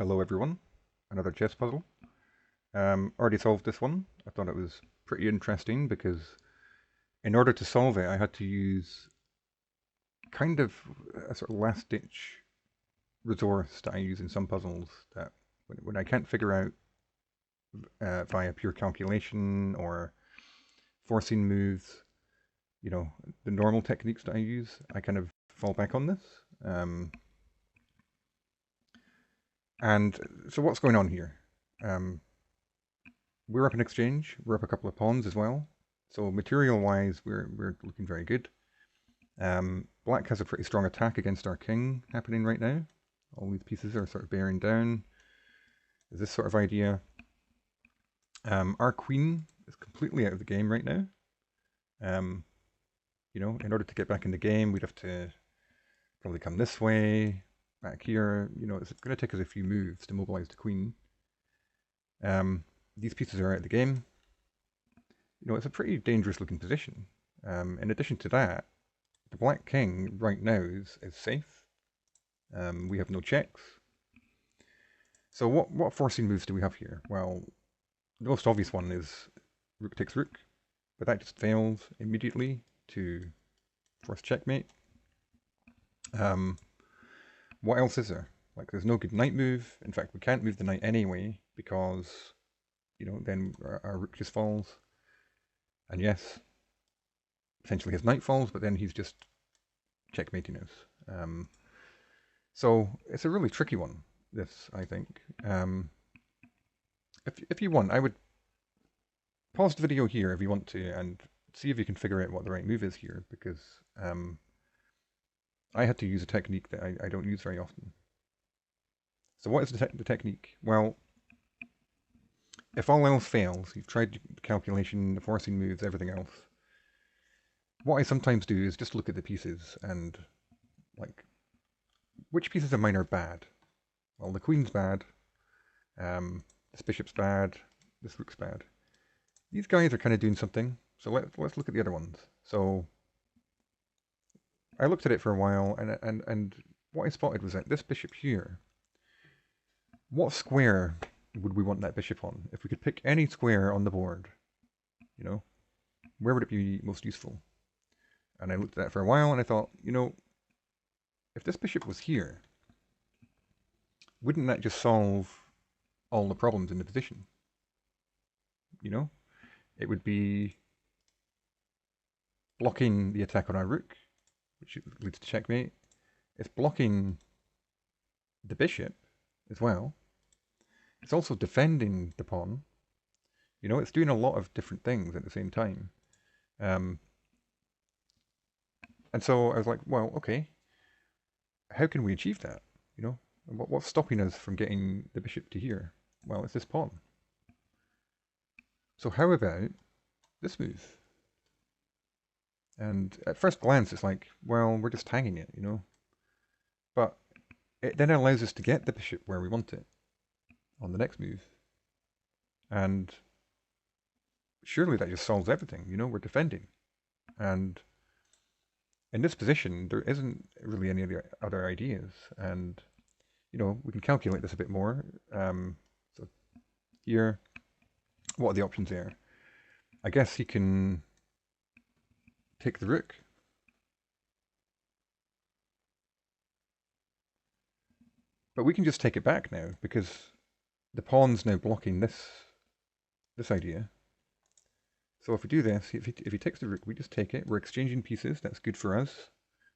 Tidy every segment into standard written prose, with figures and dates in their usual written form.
Hello everyone, another chess puzzle. Already solved this one. I thought it was pretty interesting because in order to solve it I had to use kind of a sort of last ditch resource that I use in some puzzles that when I can't figure out via pure calculation or forcing moves, the normal techniques that I use, I kind of fall back on this. Um, and so what's going on here? Um, we're up in exchange. We're up a couple of pawns as well. So material-wise, we're looking very good. Black has a pretty strong attack against our king happening right now. All these pieces are sort of bearing down. Is this sort of idea? Our queen is completely out of the game right now. Um, in order to get back in the game, we'd have to probably come this way, back here. It's going to take us a few moves to mobilize the queen. These pieces are out of the game. It's a pretty dangerous looking position. In addition to that, the black king right now is safe. We have no checks. So what forcing moves do we have here? Well, the most obvious one is rook takes rook, but that just fails immediately to force checkmate. What else is there? Like, there's no good knight move. In fact, we can't move the knight anyway because, then our rook just falls. And yes, essentially his knight falls, but then he's just checkmating us. So it's a really tricky one, this, I think. If you want, I would pause the video here if you want to and see if you can figure out what the right move is here, because I had to use a technique that I don't use very often. So what is the technique? Well, if all else fails, you've tried the calculation, the forcing moves, everything else, what I sometimes do is just look at the pieces and, like, which pieces of mine are bad? Well, the queen's bad, this bishop's bad, this rook's bad. These guys are kind of doing something, so let's look at the other ones. So I looked at it for a while, and what I spotted was that this bishop here, what square would we want that bishop on? If we could pick any square on the board, where would it be most useful? And I looked at that for a while, and I thought, if this bishop was here, wouldn't that just solve all the problems in the position? It would be blocking the attack on our rook, which leads to checkmate. It's blocking the bishop as well. It's also defending the pawn. It's doing a lot of different things at the same time. And so I was like, well, okay, how can we achieve that? What's stopping us from getting the bishop to here? Well, it's this pawn. So how about this move? And at first glance, it's like, well, we're just hanging it, But it then allows us to get the bishop where we want it on the next move. And surely that just solves everything, we're defending. And in this position, there isn't really any other ideas. And, we can calculate this a bit more. So here, what are the options there? I guess he can take the rook. But we can just take it back now because the pawn's now blocking this idea. So if we do this, if he takes the rook, we just take it. We're exchanging pieces. That's good for us.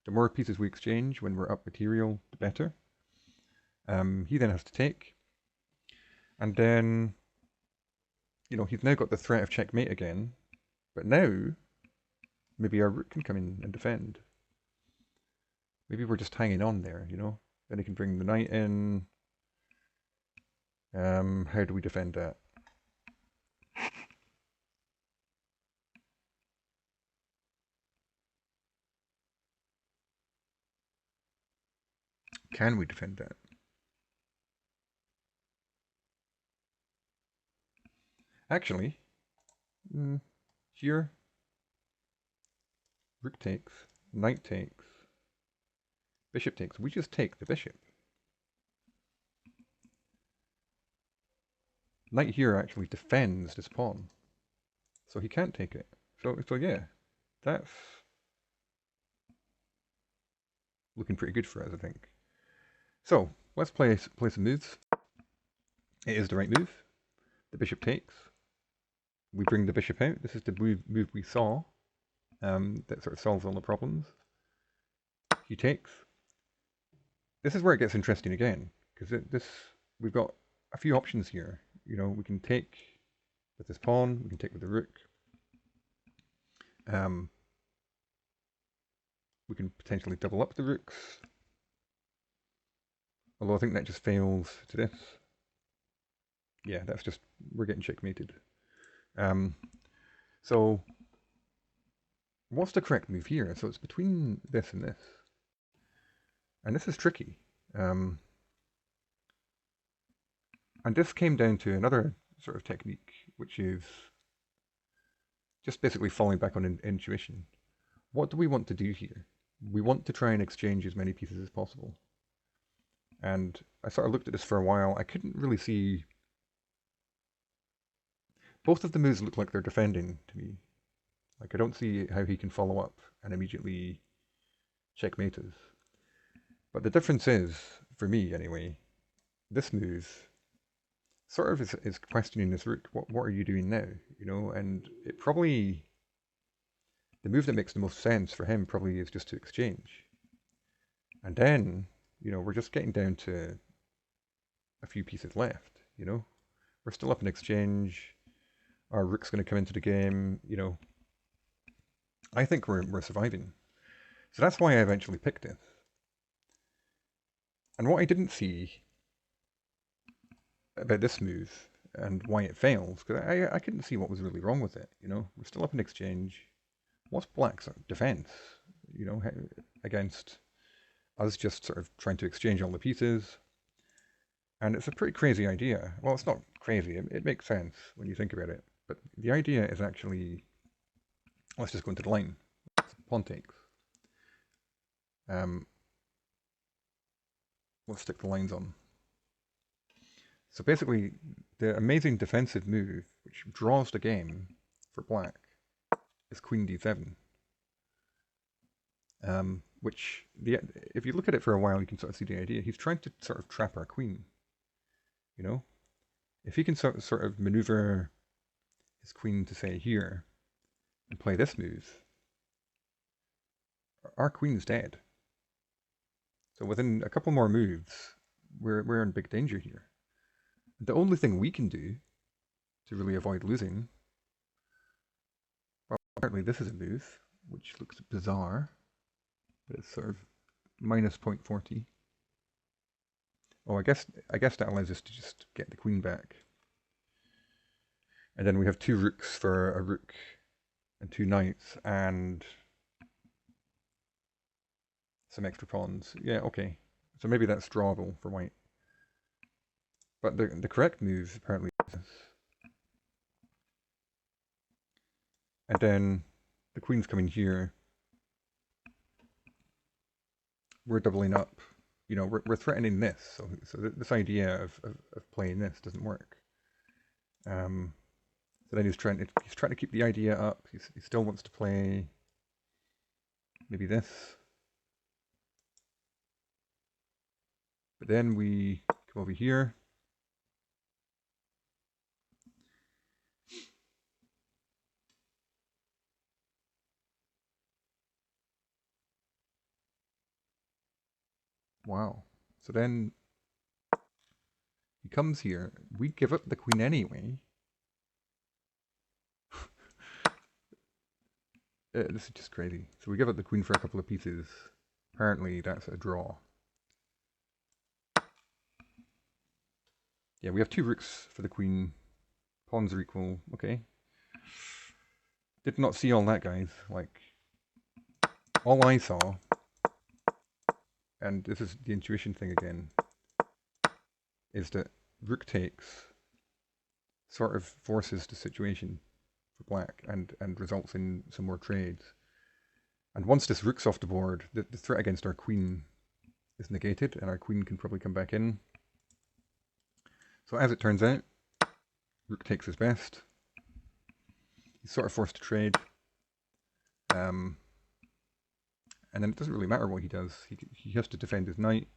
The more pieces we exchange when we're up material, the better. He then has to take. And then, he's now got the threat of checkmate again. But now, maybe our rook can come in and defend. Maybe we're just hanging on there, Then he can bring the knight in. How do we defend that? Can we defend that? Actually, here, rook takes, knight takes, bishop takes. We just take the bishop. knight here actually defends this pawn. So he can't take it. So yeah, that's looking pretty good for us, I think. So let's play some moves. It is the right move. The bishop takes. We bring the bishop out. This is the move we saw. That sort of solves all the problems. He takes. This is where it gets interesting again, because we've got a few options here. You know, we can take with this pawn. We can take with the rook. We can potentially double up the rooks. Although I think that just fails to this. Yeah, that's just, we're getting checkmated. So what's the correct move here? So it's between this and this. And this is tricky. And this came down to another sort of technique, which is just basically falling back on intuition. What do we want to do here? We want to try and exchange as many pieces as possible. And I sort of looked at this for a while. I couldn't really see... Both of the moves look like they're defending to me. Like, I don't see how he can follow up and immediately checkmate us. But the difference is, for me anyway, this move sort of is questioning this rook. What are you doing now? You know, and it probably... The move that makes the most sense for him probably is just to exchange. And then, you know, we're just getting down to a few pieces left, you know. We're still up in exchange. Our rook's going to come into the game, you know. I think we're surviving. So that's why I eventually picked it. And what I didn't see about this move and why it fails, because I couldn't see what was really wrong with it, you know. We're still up in exchange. What's black's defense, you know, against us just sort of trying to exchange all the pieces? And it's a pretty crazy idea. Well, it's not crazy. It makes sense when you think about it. But the idea is actually, let's just go into the line. Pawn takes. Let's stick the lines on. So basically, the amazing defensive move, which draws the game for black, is Queen D7. Which, if you look at it for a while, you can sort of see the idea. He's trying to sort of trap our queen. You know? If he can sort of maneuver his queen to, say, here, and play this move, our queen's dead. So within a couple more moves, we're in big danger here. The only thing we can do to really avoid losing, well, apparently this is a move, which looks bizarre, but it's sort of minus 0.40. Oh, I guess that allows us to just get the queen back. And then we have two rooks for a rook and two knights and some extra pawns. Yeah, okay. So maybe that's drawable for white. But the correct move apparently is this. And then the queen's coming here. We're doubling up. You know, we're threatening this. So this idea of playing this doesn't work. So then he's trying to keep the idea up. He still wants to play maybe this. But then we come over here. Wow. So then he comes here. We give up the queen anyway. This is just crazy. So we give up the queen for a couple of pieces. Apparently that's a draw. Yeah, we have two rooks for the queen. Pawns are equal. Okay. Did not see all that, guys. Like, all I saw, and this is the intuition thing again, is that rook takes sort of forces the situation for black and results in some more trades. And once this rook's off the board, the threat against our queen is negated, and our queen can probably come back in. So as it turns out, Rook takes his best. He's sort of forced to trade. And then it doesn't really matter what he does. He has to defend his knight.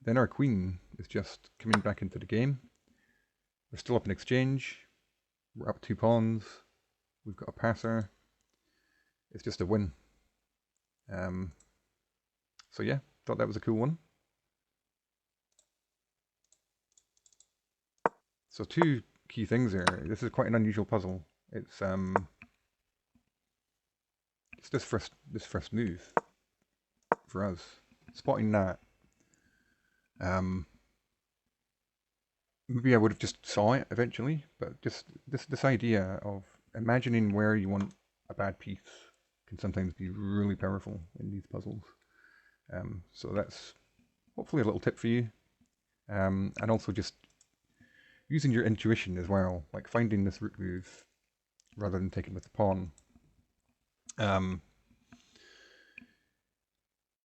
Then our queen is just coming back into the game. We're still up in exchange. We're up 2 pawns. We've got a passer. It's just a win. So yeah, thought that was a cool one. So 2 key things here. This is quite an unusual puzzle. It's this first move for us. Spotting that. Maybe I would have just saw it eventually, but just this idea of imagining where you want a bad piece can sometimes be really powerful in these puzzles. So that's hopefully a little tip for you. And also just using your intuition as well, like finding this rook move rather than taking with the pawn. You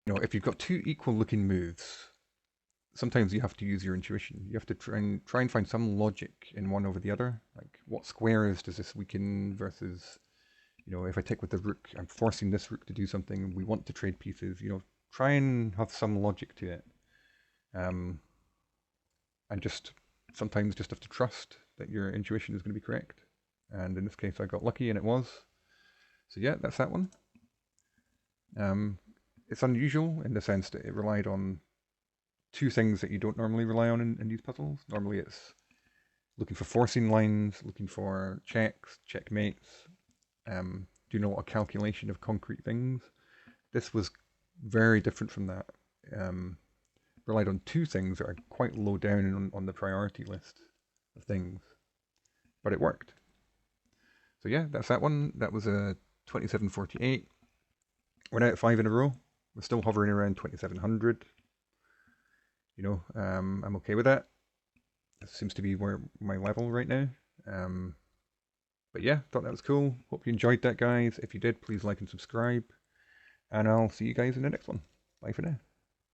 know, if you've got 2 equal looking moves, sometimes you have to use your intuition. You have to try and find some logic in one over the other. Like, what squares does this weaken versus, you know, if I take with the rook, I'm forcing this rook to do something. We want to trade pieces. You know, try and have some logic to it. And just sometimes just have to trust that your intuition is going to be correct. And in this case, I got lucky, and it was. So yeah, that's that one. It's unusual in the sense that it relied on 2 things that you don't normally rely on in these puzzles. Normally it's looking for forcing lines, looking for checks, checkmates, doing a lot of calculation of concrete things. This was very different from that. Relied on 2 things that are quite low down on the priority list of things. But it worked. So yeah, that's that one. That was a 2748. We're now at 5 in a row. We're still hovering around 2700. You know, I'm okay with that. That seems to be where my level right now. But yeah, thought that was cool. Hope you enjoyed that, guys. If you did, please like and subscribe. And I'll see you guys in the next one. Bye for now.